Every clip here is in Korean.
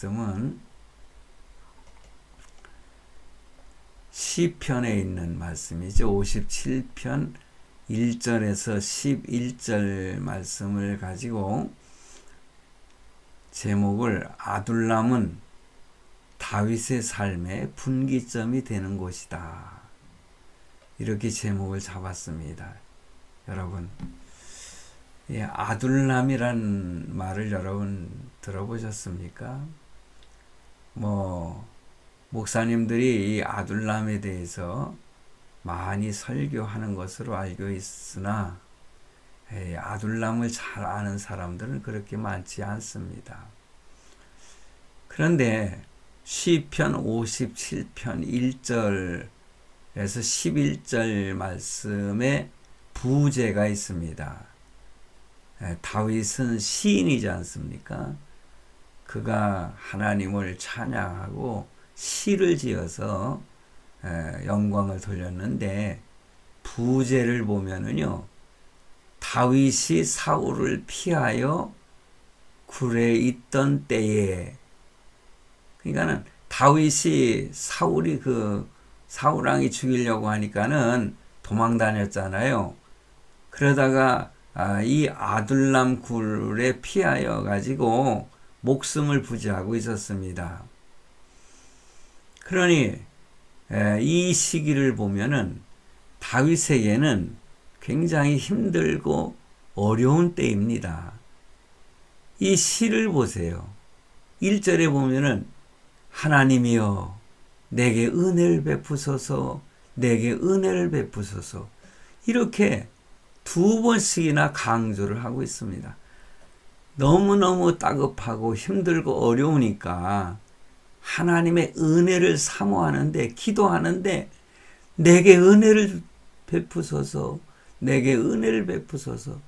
말씀은 시편에 있는 말씀이죠. 57편 1절에서 11절 말씀을 가지고 제목을 아둘람은 다윗의 삶의 분기점이 되는 곳이다. 이렇게 제목을 잡았습니다. 여러분, 아둘람이란 말을 여러분 들어보셨습니까? 목사님들이 이 아둘람에 대해서 많이 설교하는 것으로 알고 있으나 아둘람을 잘 아는 사람들은 그렇게 많지 않습니다. 그런데 시편 57편 1절에서 11절 말씀에 부제가 있습니다. 다윗은 시인이지 않습니까? 그가 하나님을 찬양하고 시를 지어서 영광을 돌렸는데 부제를 보면은요, 다윗이 사울을 피하여 굴에 있던 때에, 그러니까는 다윗이 사울이 사울 왕이 죽이려고 하니까는 도망 다녔잖아요. 그러다가 이 아둘람 굴에 피하여 가지고 목숨을 부지하고 있었습니다. 그러니 이 시기를 보면은 다윗에게는 굉장히 힘들고 어려운 때입니다. 이 시를 보세요. 1절에 보면은 하나님이여 내게 은혜를 베푸소서, 내게 은혜를 베푸소서, 이렇게 두 번씩이나 강조를 하고 있습니다. 너무너무 따급하고 힘들고 어려우니까 하나님의 은혜를 사모하는데, 기도하는데 내게 은혜를 베푸소서, 내게 은혜를 베푸소서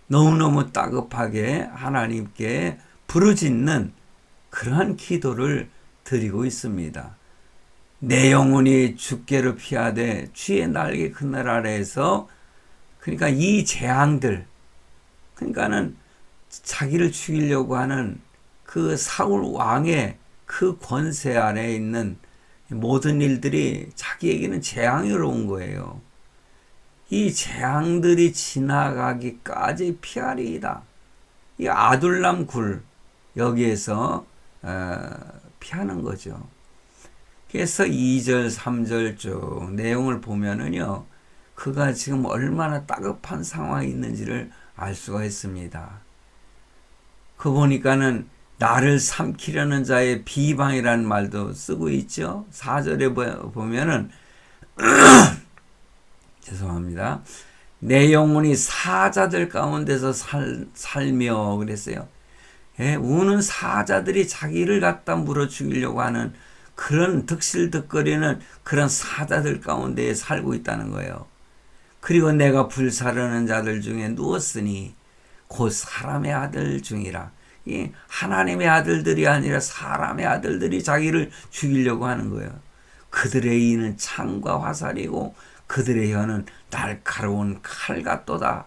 너무너무 따급하게 하나님께 부르짖는 그러한 기도를 드리고 있습니다. 내 영혼이 주께로 피하되 주의 날개 그늘 아래에서, 그러니까 이 재앙들, 그러니까는 자기를 죽이려고 하는 그 사울 왕의 그 권세 아래에 있는 모든 일들이 자기에게는 재앙으로 온 거예요. 이 재앙들이 지나가기까지 피하리이다. 이 아둘람 굴, 여기에서 피하는 거죠. 그래서 2절, 3절 쭉 내용을 보면은요, 그가 지금 얼마나 따급한 상황이 있는지를 알 수가 있습니다. 그 보니까는 나를 삼키려는 자의 비방이라는 말도 쓰고 있죠. 4절에 보면은 죄송합니다. 내 영혼이 사자들 가운데서 살며 그랬어요. 우는 사자들이 자기를 갖다 물어 죽이려고 하는 그런 득실득거리는 그런 사자들 가운데 살고 있다는 거예요. 그리고 내가 불사르는 자들 중에 누웠으니 곧 사람의 아들 중이라. 이 하나님의 아들들이 아니라 사람의 아들들이 자기를 죽이려고 하는 거예요. 그들의 이는 창과 화살이고 그들의 혀는 날카로운 칼 같도다.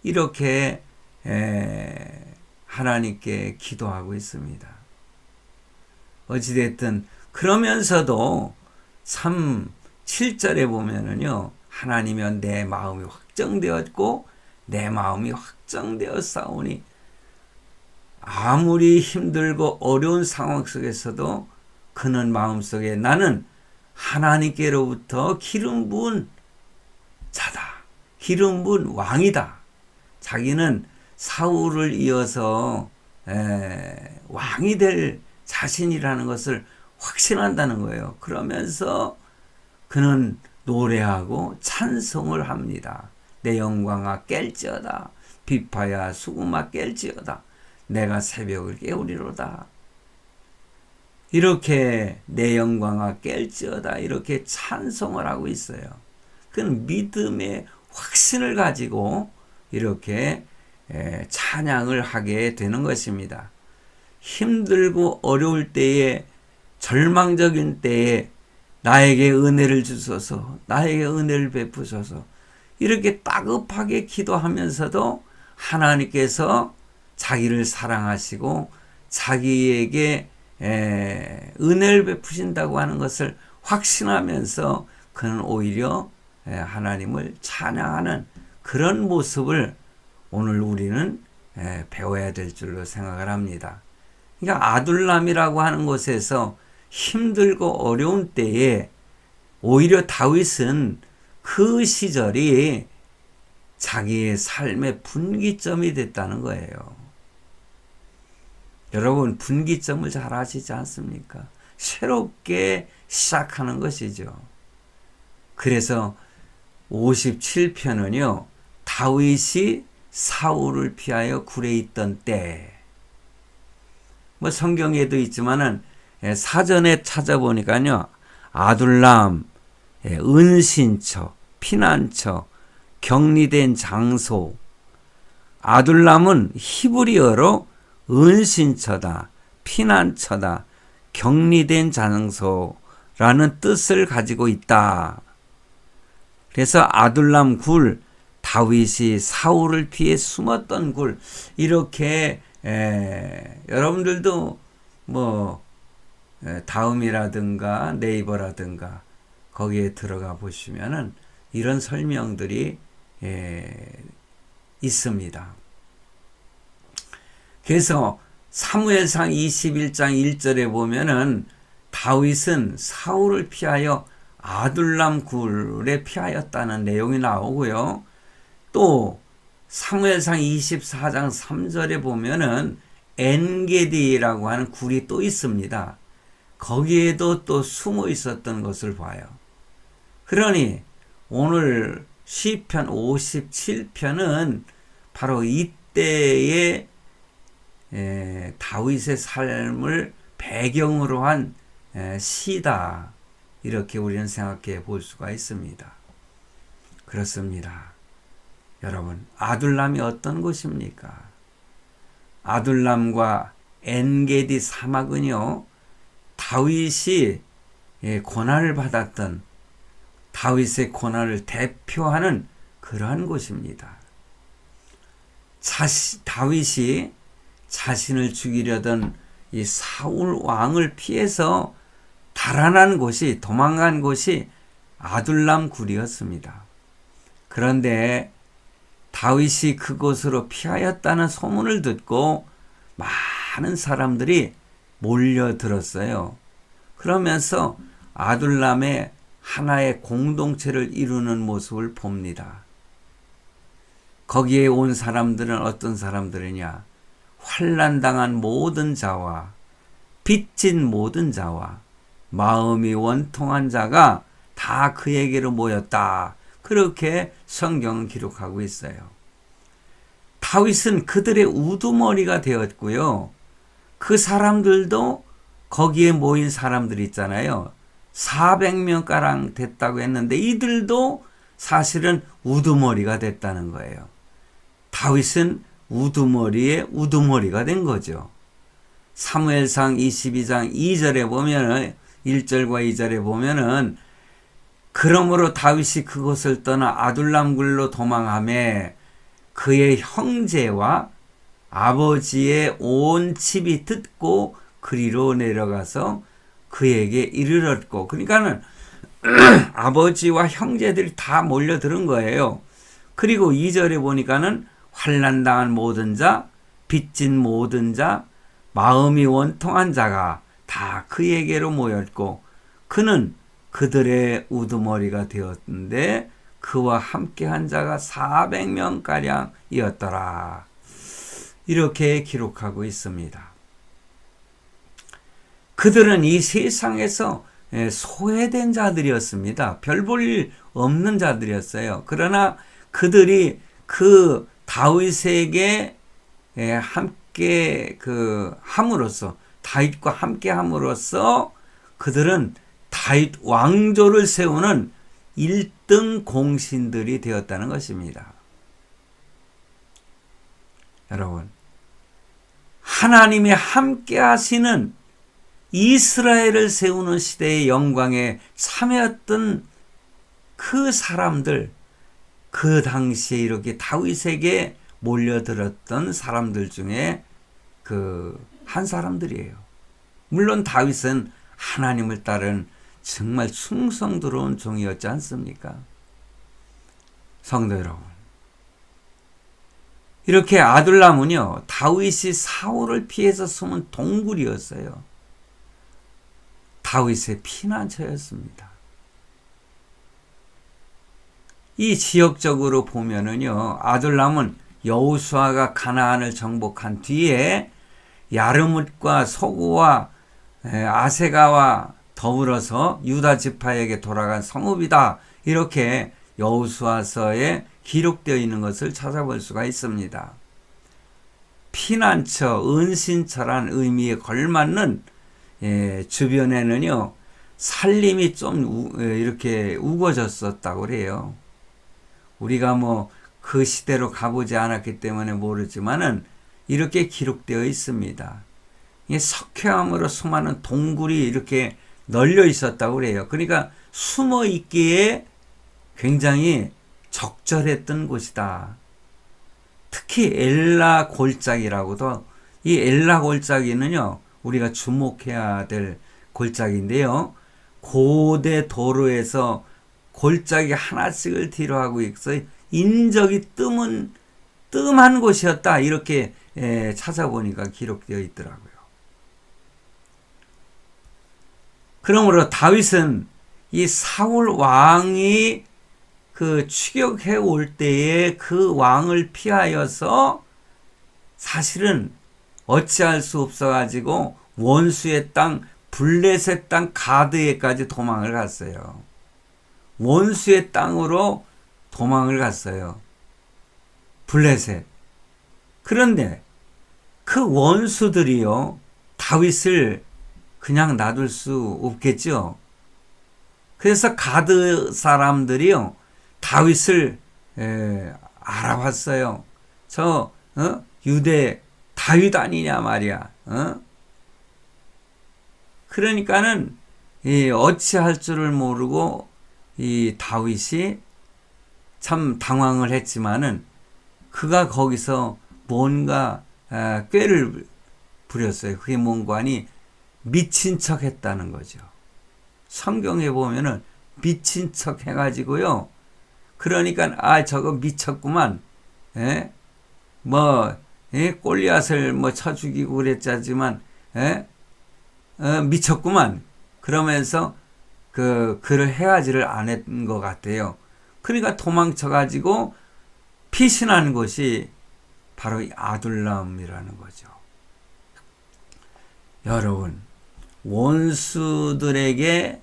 이렇게 하나님께 기도하고 있습니다. 어찌됐든 그러면서도 7절에 보면은요, 하나님이여 내 마음이 확정되었고 내 마음이 확정되었사오니, 아무리 힘들고 어려운 상황 속에서도 그는 마음속에 나는 하나님께로부터 기름 부은 자다, 기름 부은 왕이다. 자기는 사울을 이어서 왕이 될 자신이라는 것을 확신한다는 거예요. 그러면서 그는 노래하고 찬송을 합니다. 내 영광아 깰지어다, 비파야 수금아 깰지어다, 내가 새벽을 깨우리로다. 이렇게 내 영광아 깰지어다, 이렇게 찬송을 하고 있어요. 그는 믿음의 확신을 가지고 이렇게 찬양을 하게 되는 것입니다. 힘들고 어려울 때에, 절망적인 때에 나에게 은혜를 주소서, 나에게 은혜를 베푸소서, 이렇게 따급하게 기도하면서도 하나님께서 자기를 사랑하시고 자기에게 은혜를 베푸신다고 하는 것을 확신하면서 그는 오히려 하나님을 찬양하는 그런 모습을 오늘 우리는 배워야 될 줄로 생각을 합니다. 그러니까 아둘람이라고 하는 곳에서 힘들고 어려운 때에 오히려 다윗은 그 시절이 자기의 삶의 분기점이 됐다는 거예요. 여러분, 분기점을 잘 아시지 않습니까? 새롭게 시작하는 것이죠. 그래서 57편은요, 다윗이 사울을 피하여 굴에 있던 때, 뭐 성경에도 있지만은 사전에 찾아보니까요, 아둘람, 은신처, 피난처, 격리된 장소. 아둘람은 히브리어로 은신처다, 피난처다, 격리된 장소라는 뜻을 가지고 있다. 그래서 아둘람 굴, 다윗이 사울을 피해 숨었던 굴, 이렇게 여러분들도 뭐 다음이라든가 네이버라든가 거기에 들어가 보시면은 이런 설명들이 있습니다. 그래서 사무엘상 21장 1절에 보면은 다윗은 사울을 피하여 아둘람 굴에 피하였다는 내용이 나오고요. 또 사무엘상 24장 3절에 보면은 엔게디라고 하는 굴이 또 있습니다. 거기에도 또 숨어 있었던 것을 봐요. 그러니 오늘 시편 57편은 바로 이때의 다윗의 삶을 배경으로 한 시다. 이렇게 우리는 생각해 볼 수가 있습니다. 그렇습니다. 여러분, 아둘람이 어떤 곳입니까? 아둘람과 엔게디 사막은요, 다윗이 고난을 받았던 다윗의 고난을 대표하는 그러한 곳입니다. 다윗이 자신을 죽이려던 이 사울 왕을 피해서 달아난 곳이, 도망간 곳이 아둘람 굴이었습니다. 그런데 다윗이 그곳으로 피하였다는 소문을 듣고 많은 사람들이 몰려들었어요. 그러면서 아둘람의 하나의 공동체를 이루는 모습을 봅니다. 거기에 온 사람들은 어떤 사람들이냐? 환난당한 모든 자와 빚진 모든 자와 마음이 원통한 자가 다 그에게로 모였다. 그렇게 성경은 기록하고 있어요. 다윗은 그들의 우두머리가 되었고요. 그 사람들도 거기에 모인 사람들이 있잖아요. 400명가량 됐다고 했는데 이들도 사실은 우두머리가 됐다는 거예요. 다윗은 우두머리에 우두머리가 된 거죠. 사무엘상 22장 2절에 보면은 1절과 2절에 보면은 그러므로 다윗이 그곳을 떠나 아둘람 굴로 도망하며 그의 형제와 아버지의 온 집이 듣고 그리로 내려가서 그에게 이르렀고, 그러니까는 아버지와 형제들이 다 몰려들은 거예요. 그리고 2절에 보니까는 환난당한 모든 자, 빚진 모든 자, 마음이 원통한 자가 다 그에게로 모였고 그는 그들의 우두머리가 되었는데 그와 함께한 자가 400명가량이었더라. 이렇게 기록하고 있습니다. 그들은 이 세상에서 소외된 자들이었습니다. 별 볼 일 없는 자들이었어요. 그러나 그들이 그 다윗에게 함께 함으로써, 다윗과 함께 함으로써 그들은 다윗 왕조를 세우는 1등 공신들이 되었다는 것입니다. 여러분, 하나님이 함께 하시는 이스라엘을 세우는 시대의 영광에 참여했던 그 사람들, 그 당시에 이렇게 다윗에게 몰려들었던 사람들 중에 그 한 사람들이에요. 물론 다윗은 하나님을 따른 정말 충성스러운 종이었지 않습니까? 성도 여러분, 이렇게 아둘람은요, 다윗이 사울을 피해서 숨은 동굴이었어요. 다윗의 피난처였습니다. 이 지역적으로 보면은요, 아둘람은 여호수아가 가나안을 정복한 뒤에 야르뭇과 소구와 아세가와 더불어서 유다 지파에게 돌아간 성읍이다. 이렇게 여호수아서에 기록되어 있는 것을 찾아볼 수가 있습니다. 피난처, 은신처란 의미에 걸맞는 주변에는요, 살림이 좀 이렇게 우거졌었다고 그래요. 우리가 뭐 그 시대로 가보지 않았기 때문에 모르지만은 이렇게 기록되어 있습니다. 석회암으로 수많은 동굴이 이렇게 널려 있었다고 그래요. 그러니까 숨어 있기에 굉장히 적절했던 곳이다. 특히 엘라 골짜기라고도, 이 엘라 골짜기는요, 우리가 주목해야 될 골짜기인데요. 고대 도로에서 골짜기 하나씩을 뒤로하고 있어 인적이 뜸한 곳이었다. 이렇게 찾아보니까 기록되어 있더라고요. 그러므로 다윗은 이 사울 왕이 그 추격해 올 때에 그 왕을 피하여서 사실은 어찌할 수 없어가지고 원수의 땅, 블레셋 땅 가드에까지 도망을 갔어요. 원수의 땅으로 도망을 갔어요. 블레셋. 그런데 그 원수들이요, 다윗을 그냥 놔둘 수 없겠죠. 그래서 가드 사람들이요, 다윗을 알아봤어요. 유대 다윗 아니냐 말이야. 그러니까는 어찌할 줄을 모르고 이 다윗이 참 당황을 했지만은 그가 거기서 뭔가 꾀를 부렸어요. 그게 뭔가 하니 미친 척 했다는 거죠. 성경에 보면은 미친 척 해가지고요. 그러니까 저거 미쳤구만. 골리앗을 쳐 죽이고 그랬자지만 미쳤구만. 그러면서 그를 해하지를 안 했던 것 같아요. 그러니까 도망쳐가지고 피신한 곳이 바로 이 아둘람이라는 거죠. 여러분, 원수들에게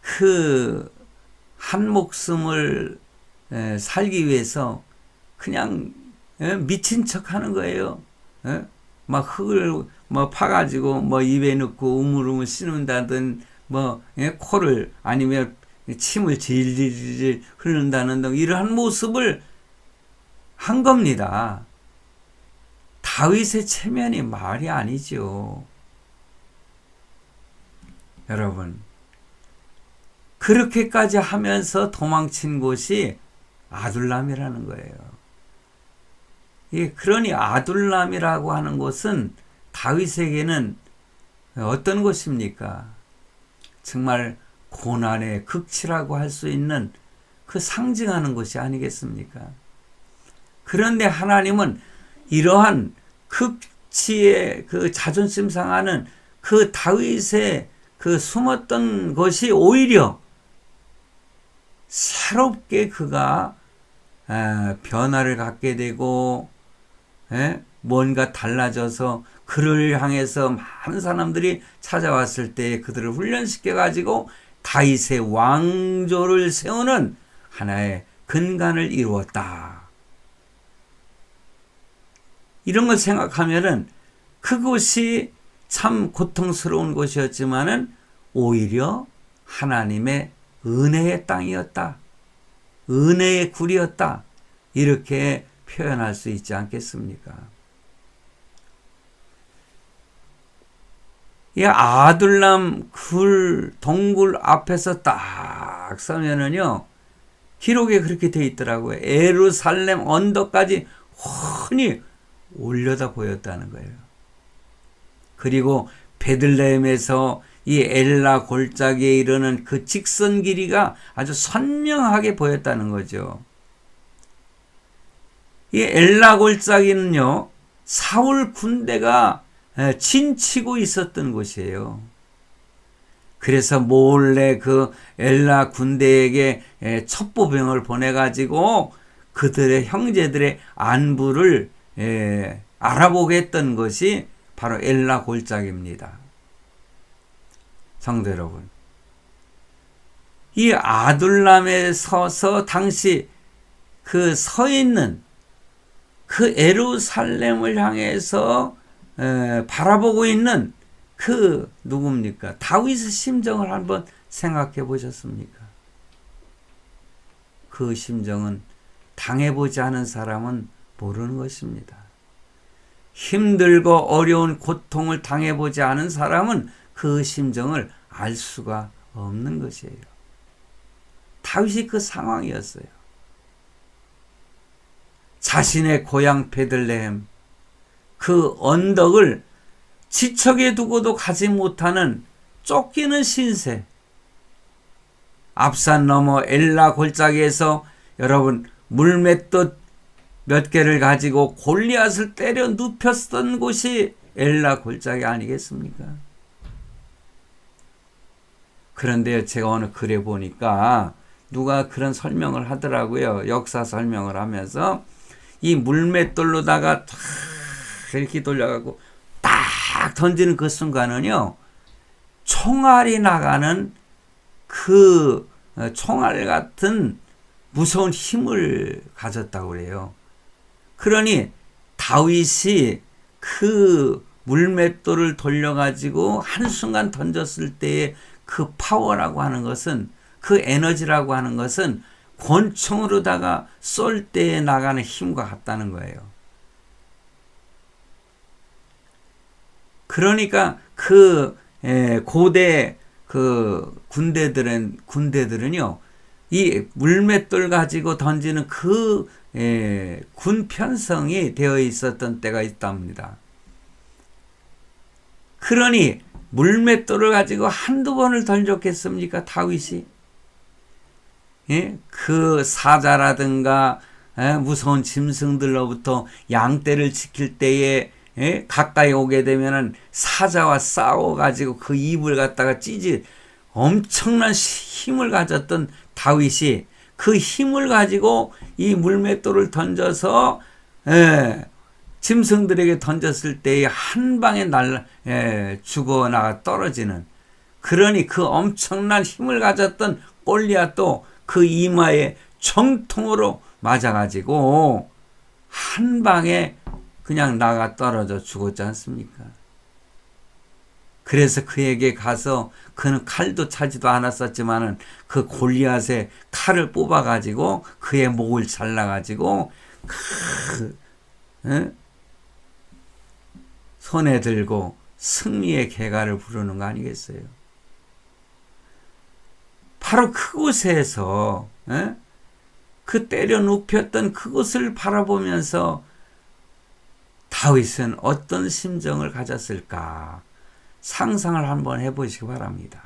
그 한 목숨을 살기 위해서 그냥 미친 척 하는 거예요. 막 흙을 파가지고 입에 넣고 우물우물 씹는다든 코를 아니면 침을 질질 흐른다는 등 이러한 모습을 한 겁니다. 다윗의 체면이 말이 아니죠. 여러분, 그렇게까지 하면서 도망친 곳이 아둘람이라는 거예요. 그러니 아둘람이라고 하는 곳은 다윗에게는 어떤 곳입니까? 정말 고난의 극치라고 할 수 있는 그 상징하는 곳이 아니겠습니까? 그런데 하나님은 이러한 극치의 그 자존심 상하는 그 다윗의 그 숨었던 것이 오히려 새롭게 그가 변화를 갖게 되고 뭔가 달라져서 그를 향해서 많은 사람들이 찾아왔을 때 그들을 훈련시켜 가지고 다윗의 왕조를 세우는 하나의 근간을 이루었다. 이런 걸 생각하면은 그곳이 참 고통스러운 곳이었지만은 오히려 하나님의 은혜의 땅이었다. 은혜의 굴이었다. 이렇게 표현할 수 있지 않겠습니까? 이 아둘람 동굴 앞에서 딱 서면은요, 기록에 그렇게 돼 있더라고요. 예루살렘 언덕까지 훤히 올려다 보였다는 거예요. 그리고 베들레헴에서 이 엘라 골짜기에 이르는 그 직선 길이가 아주 선명하게 보였다는 거죠. 이 엘라 골짜기는요, 사울 군대가 진치고 있었던 곳이에요. 그래서 몰래 그 엘라 군대에게 첩보병을 보내가지고 그들의 형제들의 안부를 알아보게 했던 것이 바로 엘라 골짜기입니다. 성도 여러분, 이 아둘람에 서서 당시 그 서 있는 그 예루살렘을 향해서 바라보고 있는 그 누굽니까? 다윗의 심정을 한번 생각해 보셨습니까? 그 심정은 당해보지 않은 사람은 모르는 것입니다. 힘들고 어려운 고통을 당해보지 않은 사람은 그 심정을 알 수가 없는 것이에요. 다윗이 그 상황이었어요. 자신의 고향 베들레헴, 그 언덕을 지척에 두고도 가지 못하는 쫓기는 신세, 앞산 너머 엘라 골짜기에서 여러분 물맷돌 몇 개를 가지고 골리앗을 때려 눕혔던 곳이 엘라 골짜기 아니겠습니까? 그런데 제가 오늘 글에 보니까 누가 그런 설명을 하더라고요. 역사 설명을 하면서 이 물맷돌로다가 탁 이렇게 돌려가고 딱 던지는 그 순간은요, 총알이 나가는 그 총알 같은 무서운 힘을 가졌다고 그래요. 그러니 다윗이 그 물맷돌을 돌려가지고 한순간 던졌을 때의 그 파워라고 하는 것은, 그 에너지라고 하는 것은 권총으로다가 쏠 때에 나가는 힘과 같다는 거예요. 그러니까 그 고대 그 군대들은요, 이 물맷돌 가지고 던지는 그 군 편성이 되어 있었던 때가 있답니다. 그러니 물맷돌을 가지고 한두 번을 던졌겠습니까, 다윗이? 그 사자라든가 무서운 짐승들로부터 양떼를 지킬 때에 가까이 오게 되면은 사자와 싸워가지고 그 입을 갖다가 찢지, 엄청난 힘을 가졌던 다윗이 그 힘을 가지고 이 물맷돌을 던져서 짐승들에게 던졌을 때에 한 방에 죽어나가 떨어지는, 그러니 그 엄청난 힘을 가졌던 골리앗도 그 이마에 정통으로 맞아가지고 한 방에 그냥 나가 떨어져 죽었지 않습니까? 그래서 그에게 가서, 그는 칼도 차지도 않았었지만은 그 골리앗의 칼을 뽑아가지고 그의 목을 잘라가지고 손에 들고 승리의 개가를 부르는 거 아니겠어요? 바로 그곳에서 그 때려 눕혔던 그곳을 바라보면서 다윗은 어떤 심정을 가졌을까 상상을 한번 해보시기 바랍니다.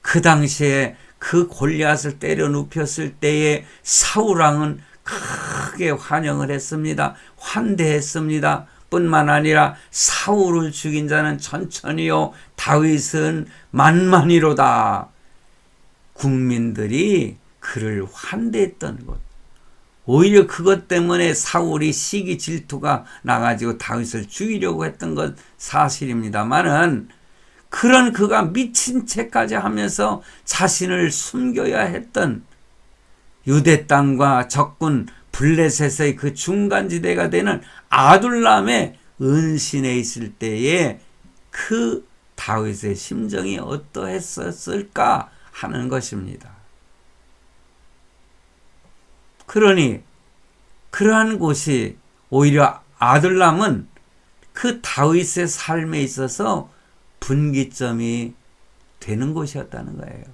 그 당시에 그 골리앗을 때려 눕혔을 때에 사울왕은 크게 환영을 했습니다. 환대했습니다. 뿐만 아니라 사울을 죽인 자는 천천히요, 다윗은 만만히로다. 국민들이 그를 환대했던 것. 오히려 그것 때문에 사울이 시기 질투가 나가지고 다윗을 죽이려고 했던 것 사실입니다만은, 그런 그가 미친 채까지 하면서 자신을 숨겨야 했던 유대 땅과 적군 블레셋의 그 중간지대가 되는 아둘람의 은신에 있을 때에 그 다윗의 심정이 어떠했었을까 하는 것입니다. 그러니 그러한 곳이 오히려 아둘람은 그 다윗의 삶에 있어서 분기점이 되는 곳이었다는 거예요.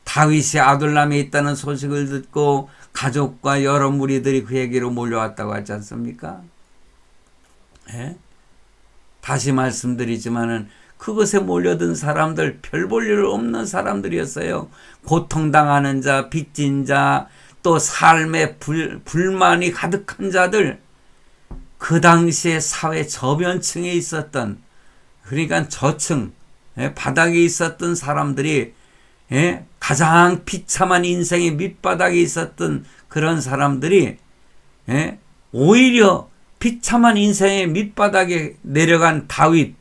다윗이 아둘람에 있다는 소식을 듣고 가족과 여러 무리들이 그에게로 몰려왔다고 하지 않습니까? 예? 다시 말씀드리지만은 그것에 몰려든 사람들 별 볼 일 없는 사람들이었어요. 고통당하는 자, 빚진 자, 또 삶에 불만이 가득한 자들, 그 당시에 사회 저변층에 있었던, 그러니까 저층, 바닥에 있었던 사람들이 가장 비참한 인생의 밑바닥에 있었던 그런 사람들이 오히려 비참한 인생의 밑바닥에 내려간 다윗,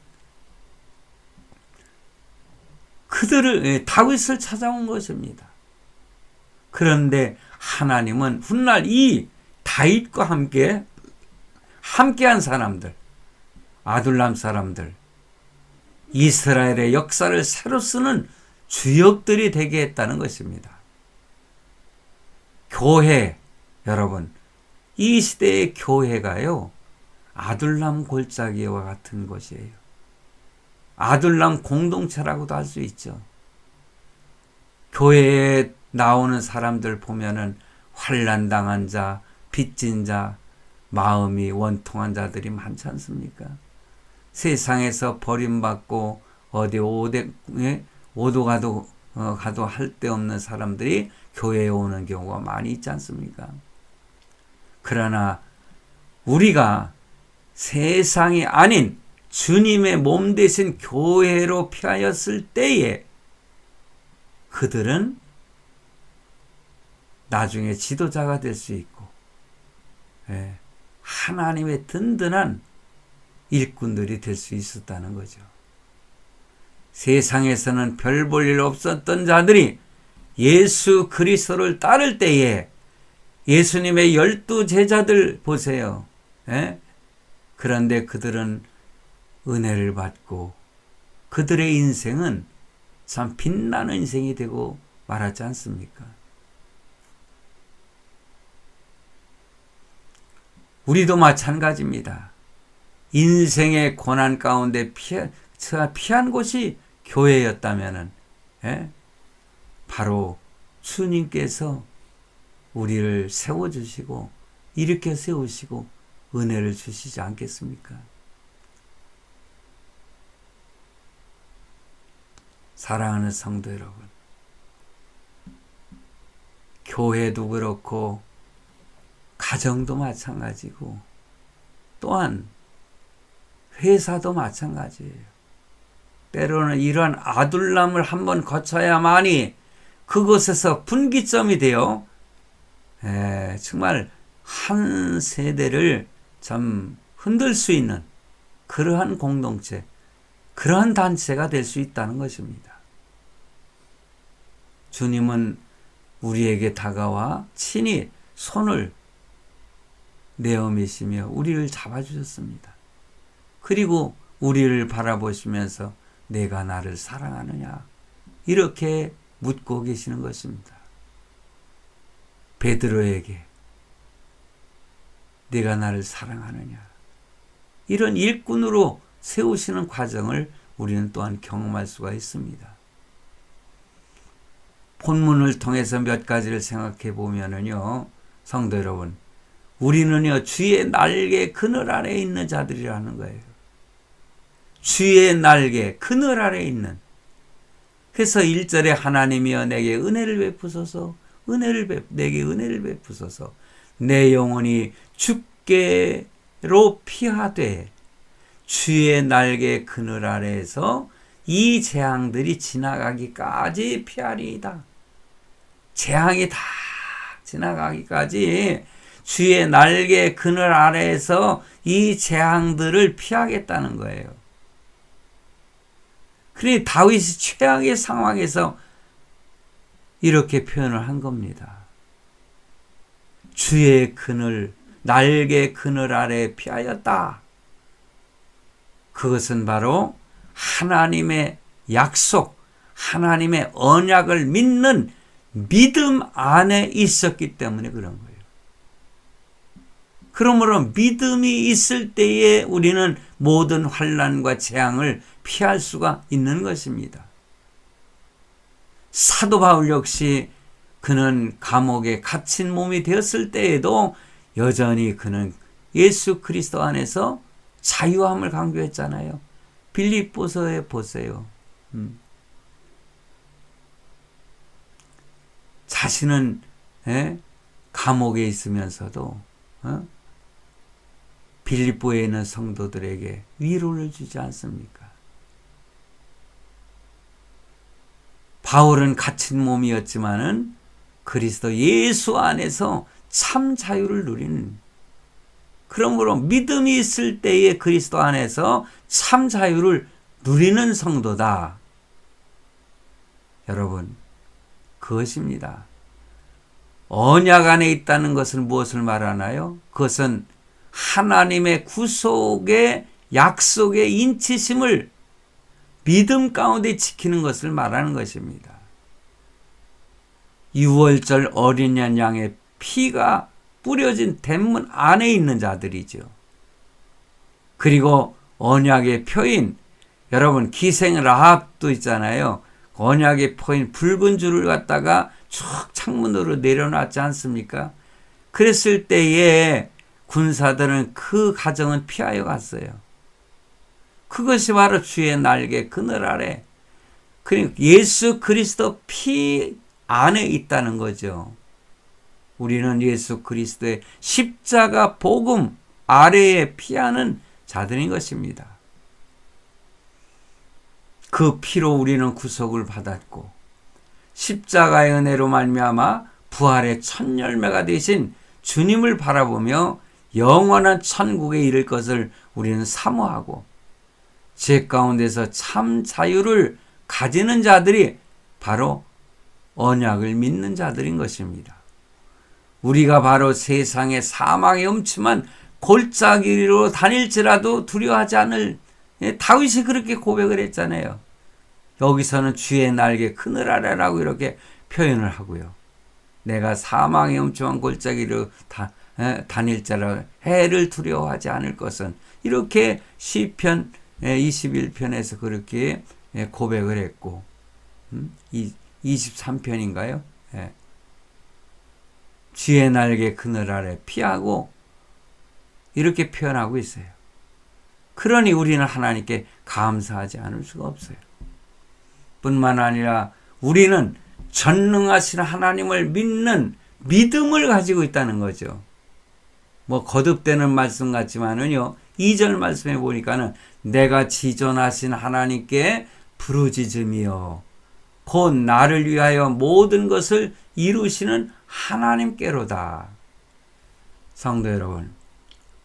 그들을 다윗을 찾아온 것입니다. 그런데 하나님은 훗날 이 다윗과 함께한 사람들, 아둘람 사람들, 이스라엘의 역사를 새로 쓰는 주역들이 되게 했다는 것입니다. 교회, 여러분, 이 시대의 교회가요, 아둘람 골짜기와 같은 것이에요. 아둘람 공동체라고도 할 수 있죠. 교회에 나오는 사람들 보면은 환난당한 자, 빚진 자, 마음이 원통한 자들이 많지 않습니까? 세상에서 버림받고 어디 오도 가도 할 데 없는 사람들이 교회에 오는 경우가 많이 있지 않습니까? 그러나 우리가 세상이 아닌 주님의 몸 대신 교회로 피하였을 때에 그들은 나중에 지도자가 될 수 있고 하나님의 든든한 일꾼들이 될 수 있었다는 거죠. 세상에서는 별 볼 일 없었던 자들이 예수 그리스도를 따를 때에 예수님의 12 제자들 보세요. 그런데 그들은 은혜를 받고 그들의 인생은 참 빛나는 인생이 되고 말하지 않습니까? 우리도 마찬가지입니다. 인생의 고난 가운데 피한 곳이 교회였다면은 바로 주님께서 우리를 세워주시고 일으켜 세우시고 은혜를 주시지 않겠습니까? 사랑하는 성도 여러분, 교회도 그렇고 가정도 마찬가지고 또한 회사도 마찬가지예요. 때로는 이러한 아둘람을 한번 거쳐야만이 그곳에서 분기점이 되어 정말 한 세대를 참 흔들 수 있는 그러한 공동체, 그러한 단체가 될 수 있다는 것입니다. 주님은 우리에게 다가와 친히 손을 내어미시며 우리를 잡아주셨습니다. 그리고 우리를 바라보시면서 내가 나를 사랑하느냐 이렇게 묻고 계시는 것입니다. 베드로에게 내가 나를 사랑하느냐 이런 일꾼으로 세우시는 과정을 우리는 또한 경험할 수가 있습니다. 본문을 통해서 몇 가지를 생각해 보면은요, 성도 여러분, 우리는요 주의 날개 그늘 아래에 있는 자들이라는 거예요. 주의 날개 그늘 아래에 있는. 그래서 1절에 하나님이여 내게 은혜를 베푸소서, 내게 은혜를 베푸소서. 내 영혼이 주께로 피하되 주의 날개 그늘 아래에서 이 재앙들이 지나가기까지 피하리이다. 재앙이 다 지나가기까지 주의 날개 그늘 아래에서 이 재앙들을 피하겠다는 거예요. 그러니 다윗이 최악의 상황에서 이렇게 표현을 한 겁니다. 주의 그늘, 날개 그늘 아래 피하였다. 그것은 바로 하나님의 약속, 하나님의 언약을 믿는 믿음 안에 있었기 때문에 그런 거예요. 그러므로 믿음이 있을 때에 우리는 모든 환난과 재앙을 피할 수가 있는 것입니다. 사도 바울 역시 그는 감옥에 갇힌 몸이 되었을 때에도 여전히 그는 예수 그리스도 안에서 자유함을 강조했잖아요. 빌립보서에 보세요. 자신은 감옥에 있으면서도 빌립보에 있는 성도들에게 위로를 주지 않습니까? 바울은 갇힌 몸이었지만은 그리스도 예수 안에서 참 자유를 누리는, 그러므로 믿음이 있을 때에 그리스도 안에서 참 자유를 누리는 성도다. 여러분, 그것입니다. 언약 안에 있다는 것은 무엇을 말하나요? 그것은 하나님의 구속의 약속의 인치심을 믿음 가운데 지키는 것을 말하는 것입니다. 유월절 어린 양의 피가 뿌려진 대문 안에 있는 자들이죠. 그리고 언약의 표인, 여러분 기생 라합도 있잖아요. 언약의 표인 붉은 줄을 갖다가 쭉 창문으로 내려놨지 않습니까? 그랬을 때에 군사들은 그 가정은 피하여 갔어요. 그것이 바로 주의 날개 그늘 아래, 그러니까 예수 그리스도 피 안에 있다는 거죠. 우리는 예수 그리스도의 십자가 복음 아래에 피하는 자들인 것입니다. 그 피로 우리는 구속을 받았고 십자가의 은혜로 말미암아 부활의 첫 열매가 되신 주님을 바라보며 영원한 천국에 이를 것을 우리는 사모하고 죄 가운데서 참 자유를 가지는 자들이 바로 언약을 믿는 자들인 것입니다. 우리가 바로 세상의 사망의 음침한 골짜기로 다닐지라도 두려워하지 않을, 다윗이 그렇게 고백을 했잖아요. 여기서는 주의 날개 그늘 아래라고 이렇게 표현을 하고요. 내가 사망의 음침한 골짜기로 다닐지라도 해를 두려워하지 않을 것은, 이렇게 시편 21편에서 그렇게 고백을 했고 23편인가요? 주의 날개 그늘 아래 피하고 이렇게 표현하고 있어요. 그러니 우리는 하나님께 감사하지 않을 수가 없어요. 뿐만 아니라 우리는 전능하신 하나님을 믿는 믿음을 가지고 있다는 거죠. 뭐 거듭되는 말씀 같지만은요, 2절 말씀에 보니까는 내가 지존하신 하나님께 부르짖으며 곧 나를 위하여 모든 것을 이루시는 하나님께로다. 성도 여러분,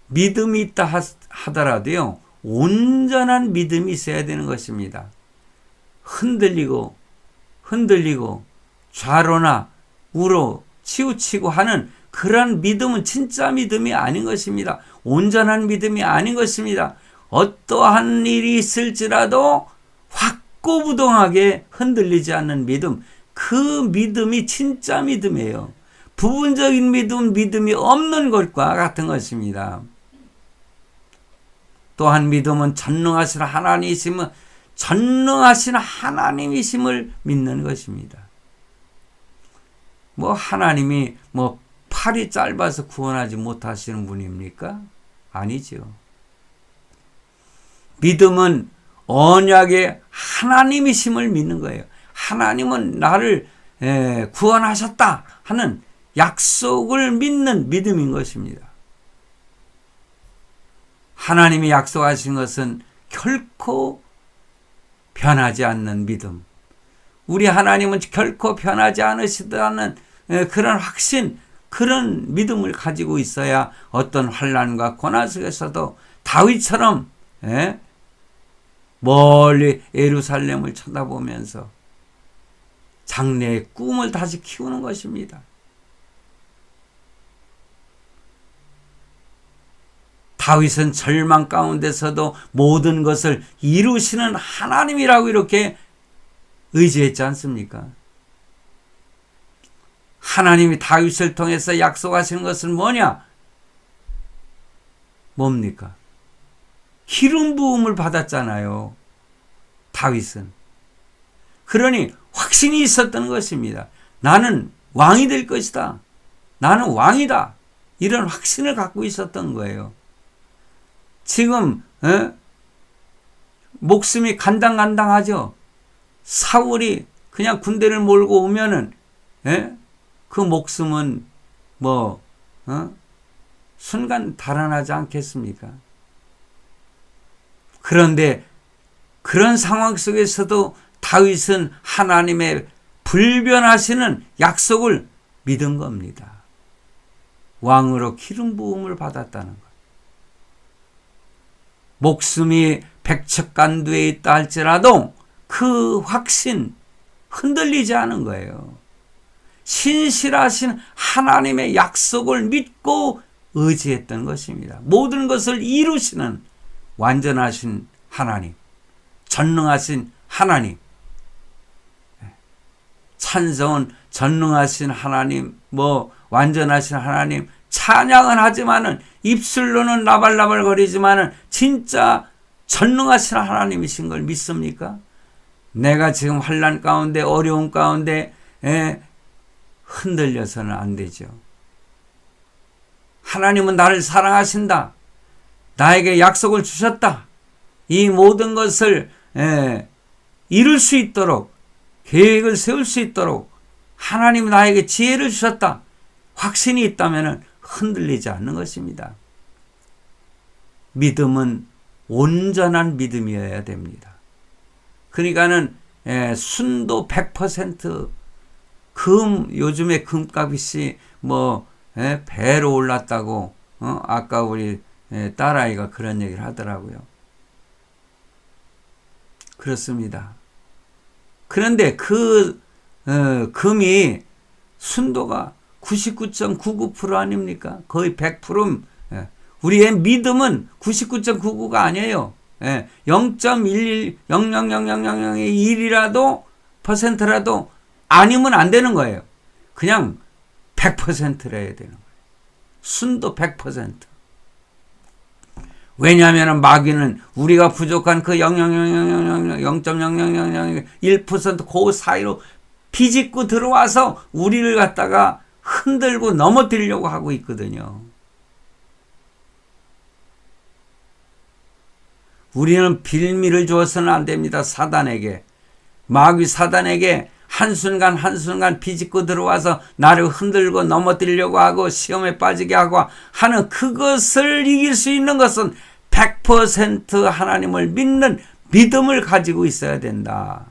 믿음이 있다 하더라도요, 온전한 믿음이 있어야 되는 것입니다. 흔들리고 좌로나 우로 치우치고 하는 그런 믿음은 진짜 믿음이 아닌 것입니다. 온전한 믿음이 아닌 것입니다. 어떠한 일이 있을지라도 확고부동하게 흔들리지 않는 믿음, 그 믿음이 진짜 믿음이에요. 부분적인 믿음이 없는 것과 같은 것입니다. 또한 믿음은 전능하신 하나님이심을 믿는 것입니다. 하나님이 팔이 짧아서 구원하지 못하시는 분입니까? 아니죠. 믿음은 언약의 하나님이심을 믿는 거예요. 하나님은 나를 구원하셨다 하는 약속을 믿는 믿음인 것입니다. 하나님이 약속하신 것은 결코 변하지 않는 믿음. 우리 하나님은 결코 변하지 않으시다는 그런 확신, 그런 믿음을 가지고 있어야 어떤 환난과 고난 속에서도 다윗처럼 멀리 예루살렘을 쳐다보면서 장래의 꿈을 다시 키우는 것입니다. 다윗은 절망 가운데서도 모든 것을 이루시는 하나님이라고 이렇게 의지했지 않습니까? 하나님이 다윗을 통해서 약속하시는 것은 뭐냐? 뭡니까? 기름 부음을 받았잖아요, 다윗은. 그러니 확신이 있었던 것입니다. 나는 왕이 될 것이다. 나는 왕이다. 이런 확신을 갖고 있었던 거예요. 지금 목숨이 간당간당하죠. 사울이 그냥 군대를 몰고 오면은 그 목숨은 순간 달아나지 않겠습니까? 그런데 그런 상황 속에서도 다윗은 하나님의 불변하시는 약속을 믿은 겁니다. 왕으로 기름 부음을 받았다는 것. 목숨이 백척간두에 있다 할지라도 그 확신 흔들리지 않은 거예요. 신실하신 하나님의 약속을 믿고 의지했던 것입니다. 모든 것을 이루시는 완전하신 하나님, 전능하신 하나님, 찬송은 전능하신 하나님, 완전하신 하나님 찬양은 하지만은 입술로는 나발나발 거리지만은 진짜 전능하신 하나님이신 걸 믿습니까? 내가 지금 환난 가운데 어려움 가운데 흔들려서는 안 되죠. 하나님은 나를 사랑하신다. 나에게 약속을 주셨다. 이 모든 것을 이룰 수 있도록 계획을 세울 수 있도록 하나님이 나에게 지혜를 주셨다. 확신이 있다면 흔들리지 않는 것입니다. 믿음은 온전한 믿음이어야 됩니다. 그러니까는 순도 100% 요즘에 금값이 배로 올랐다고 아까 우리 딸아이가 그런 얘기를 하더라고요. 그렇습니다. 그런데 금이 순도가 99.99% 아닙니까? 거의 100%. 우리의 믿음은 99.99가 아니에요. 0.11000001이라도 퍼센트라도 아니면 안 되는 거예요. 그냥 100%라 해야 되는 거예요. 순도 100%. 왜냐하면 마귀는 우리가 부족한 그 0.000001% 그 사이로 비집고 들어와서 우리를 갖다가 흔들고 넘어뜨리려고 하고 있거든요. 우리는 빌미를 주어서는 안 됩니다. 사단에게. 마귀 사단에게 한순간 비집고 들어와서 나를 흔들고 넘어뜨리려고 하고 시험에 빠지게 하고 하는 그것을 이길 수 있는 것은 100% 하나님을 믿는 믿음을 가지고 있어야 된다.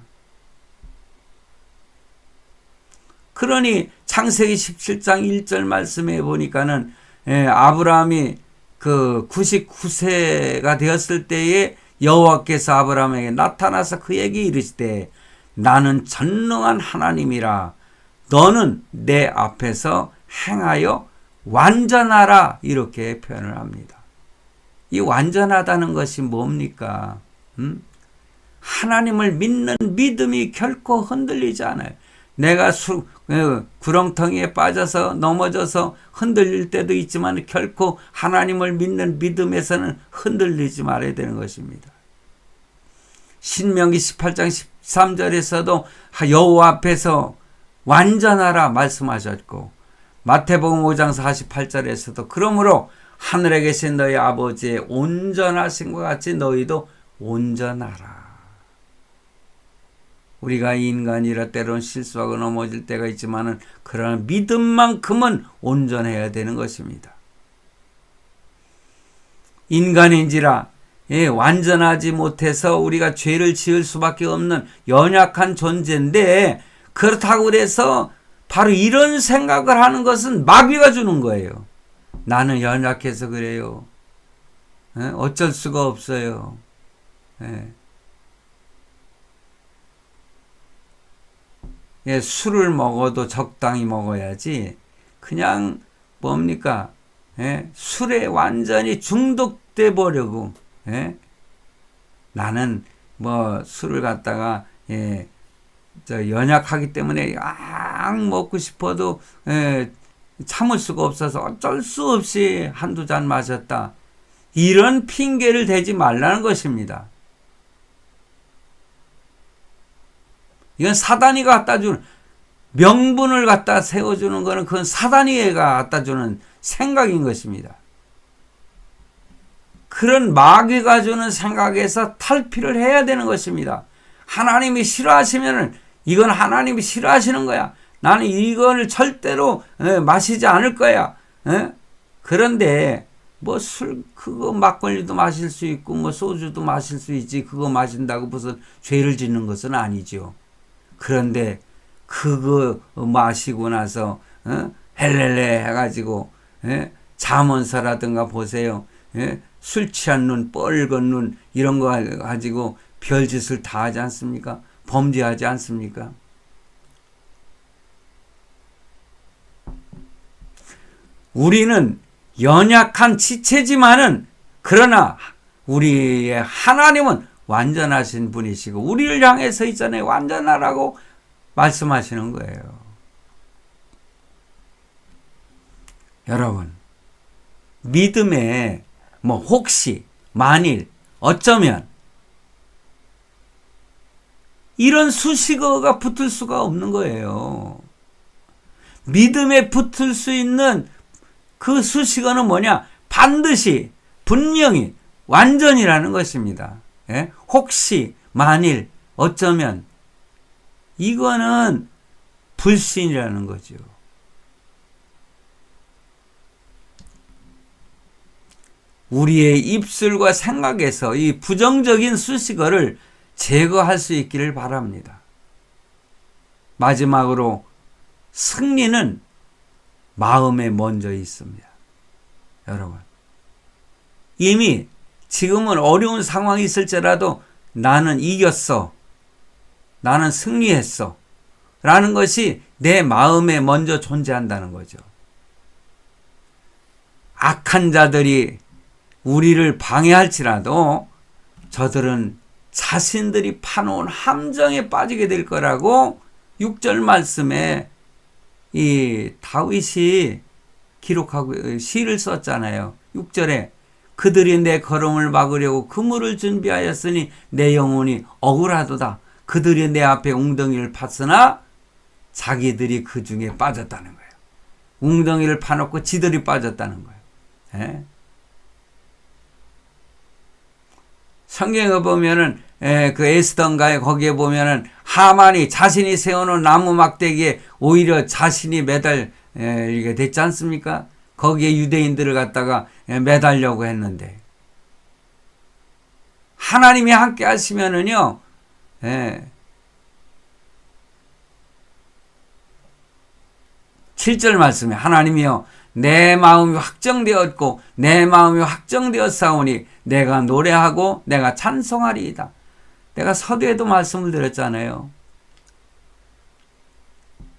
그러니 창세기 17장 1절 말씀에 보니까는 아브라함이 그 99세가 되었을 때에 여호와께서 아브라함에게 나타나서 그에게 이르시되 나는 전능한 하나님이라 너는 내 앞에서 행하여 완전하라 이렇게 표현을 합니다. 이 완전하다는 것이 뭡니까? 하나님을 믿는 믿음이 결코 흔들리지 않아요. 내가 구렁텅이에 빠져서 넘어져서 흔들릴 때도 있지만 결코 하나님을 믿는 믿음에서는 흔들리지 말아야 되는 것입니다. 신명기 18장 13절에서도 여호와 앞에서 완전하라 말씀하셨고 마태복음 5장 48절에서도 그러므로 하늘에 계신 너희 아버지의 온전하신 것 같이 너희도 온전하라. 우리가 인간이라 때로는 실수하고 넘어질 때가 있지만은 그러나 믿음만큼은 온전해야 되는 것입니다. 인간인지라 완전하지 못해서 우리가 죄를 지을 수밖에 없는 연약한 존재인데 그렇다고 그래서 바로 이런 생각을 하는 것은 마귀가 주는 거예요. 나는 연약해서 그래요. 어쩔 수가 없어요. 술을 먹어도 적당히 먹어야지 그냥 뭡니까? 술에 완전히 중독돼 버리고 나는 술을 갖다가 연약하기 때문에 약 먹고 싶어도 참을 수가 없어서 어쩔 수 없이 한두 잔 마셨다. 이런 핑계를 대지 말라는 것입니다. 이건 사단이 갖다 준 명분을 갖다 세워주는 것은 그건 사단이 갖다 주는 생각인 것입니다. 그런 마귀가 주는 생각에서 탈피를 해야 되는 것입니다. 하나님이 싫어하시면 이건 하나님이 싫어하시는 거야. 나는 이걸 절대로 마시지 않을 거야. 그런데 뭐 술, 그거 막걸리도 마실 수 있고 뭐 소주도 마실 수 있지. 그거 마신다고 무슨 죄를 짓는 것은 아니죠. 그런데 그거 마시고 나서 헬렐레 해가지고 잠언서라든가 보세요. 술 취한 눈, 뻘건 눈 이런 거 가지고 별짓을 다 하지 않습니까? 범죄하지 않습니까? 우리는 연약한 지체지만은 그러나 우리의 하나님은 완전하신 분이시고 우리를 향해서 있잖아요. 완전하라고 말씀하시는 거예요. 여러분, 믿음에 뭐 혹시 만일 어쩌면 이런 수식어가 붙을 수가 없는 거예요. 믿음에 붙을 수 있는 그 수식어는 뭐냐? 반드시 분명히 완전이라는 것입니다. 혹시 만일 어쩌면 이거는 불신이라는 거죠. 우리의 입술과 생각에서 이 부정적인 수식어를 제거할 수 있기를 바랍니다. 마지막으로 승리는 마음에 먼저 있습니다. 여러분, 이미 지금은 어려운 상황이 있을지라도 나는 이겼어, 나는 승리했어 라는 것이 내 마음에 먼저 존재한다는 거죠. 악한 자들이 우리를 방해할지라도 저들은 자신들이 파놓은 함정에 빠지게 될 거라고 6절 말씀에 이 다윗이 기록하고 시를 썼잖아요. 6절에 그들이 내 걸음을 막으려고 그물을 준비하였으니 내 영혼이 억울하도다. 그들이 내 앞에 웅덩이를 팠으나 자기들이 그 중에 빠졌다는 거예요. 웅덩이를 파놓고 지들이 빠졌다는 거예요. 성경에 보면은 그 에스더인가에 거기에 보면은 하만이 자신이 세워놓은 나무 막대기에 오히려 자신이 매달리게 됐지 않습니까? 거기에 유대인들을 갖다가 매달려고 했는데 하나님이 함께 하시면은요, 7절 말씀에 하나님이여 내 마음이 확정되었고 내 마음이 확정되었사오니 내가 노래하고 내가 찬송하리이다. 내가 서두에도 말씀을 드렸잖아요.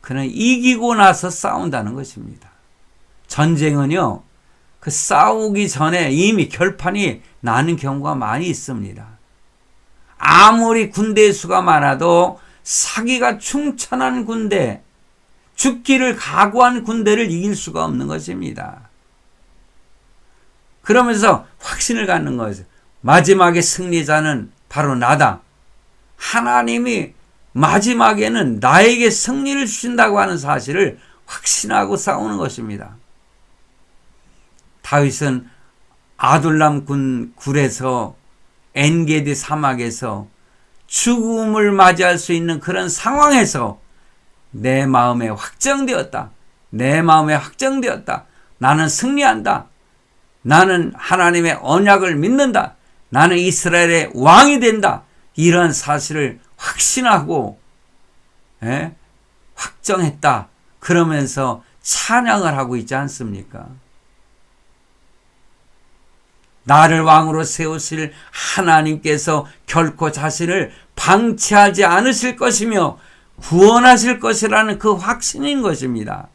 그는 이기고 나서 싸운다는 것입니다. 전쟁은요, 그 싸우기 전에 이미 결판이 나는 경우가 많이 있습니다. 아무리 군대의 수가 많아도 사기가 충천한 군대, 죽기를 각오한 군대를 이길 수가 없는 것입니다. 그러면서 확신을 갖는 거죠. 마지막에 승리자는 바로 나다. 하나님이 마지막에는 나에게 승리를 주신다고 하는 사실을 확신하고 싸우는 것입니다. 다윗은 아둘람 굴에서 엔게디 사막에서 죽음을 맞이할 수 있는 그런 상황에서 내 마음에 확정되었다. 내 마음에 확정되었다. 나는 승리한다. 나는 하나님의 언약을 믿는다. 나는 이스라엘의 왕이 된다. 이런 사실을 확신하고 확정했다. 그러면서 찬양을 하고 있지 않습니까? 나를 왕으로 세우실 하나님께서 결코 자신을 방치하지 않으실 것이며 구원하실 것이라는 그 확신인 것입니다.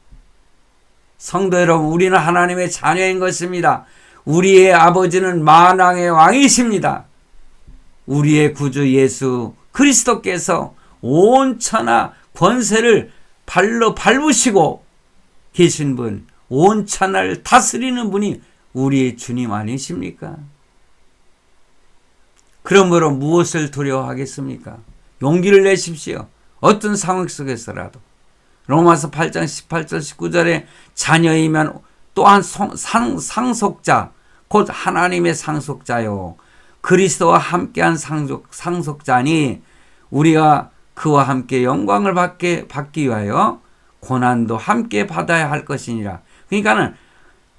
성도 여러분, 우리는 하나님의 자녀인 것입니다. 우리의 아버지는 만왕의 왕이십니다. 우리의 구주 예수 그리스도께서 온 천하 권세를 발로 밟으시고 계신 분, 온 천하를 다스리는 분이 우리의 주님 아니십니까? 그러므로 무엇을 두려워하겠습니까? 용기를 내십시오. 어떤 상황 속에서라도. 로마서 8장 18절 19절에 자녀이면 또한 상속자 곧 하나님의 상속자요 그리스도와 함께한 상속자니 우리가 그와 함께 영광을 받기 위하여 고난도 함께 받아야 할 것이니라. 그러니까는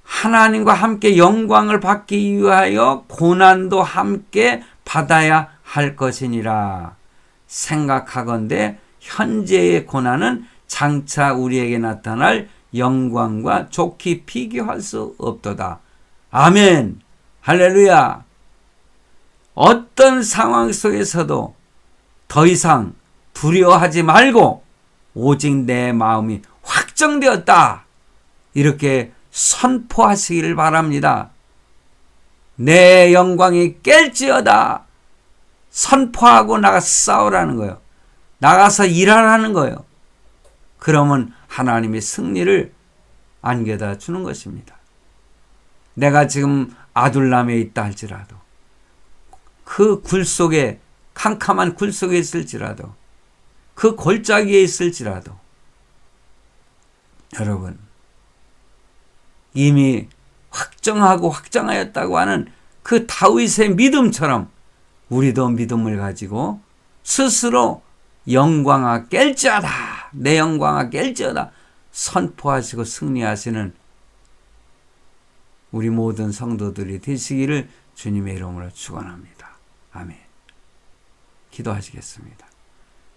하나님과 함께 영광을 받기 위하여 고난도 함께 받아야 할 것이니라. 생각하건대 현재의 고난은 장차 우리에게 나타날 영광과 좋게 비교할 수 없도다. 아멘. 할렐루야. 어떤 상황 속에서도 더 이상 두려워하지 말고 오직 내 마음이 확정되었다. 이렇게 선포하시기를 바랍니다. 내 영광이 깰지어다. 선포하고 나가서 싸우라는 거예요. 나가서 일하라는 거예요. 그러면 하나님의 승리를 안겨다 주는 것입니다. 내가 지금 아둘람에 있다 할지라도 그 굴 속에 캄캄한 굴 속에 있을지라도 그 골짜기에 있을지라도 여러분 이미 확정하고 확정하였다고 하는 그 다윗의 믿음처럼 우리도 믿음을 가지고 스스로 영광아 깰지어다 내 영광아 깰지어다 선포하시고 승리하시는 우리 모든 성도들이 되시기를 주님의 이름으로 축원합니다. 아멘. 기도하시겠습니다.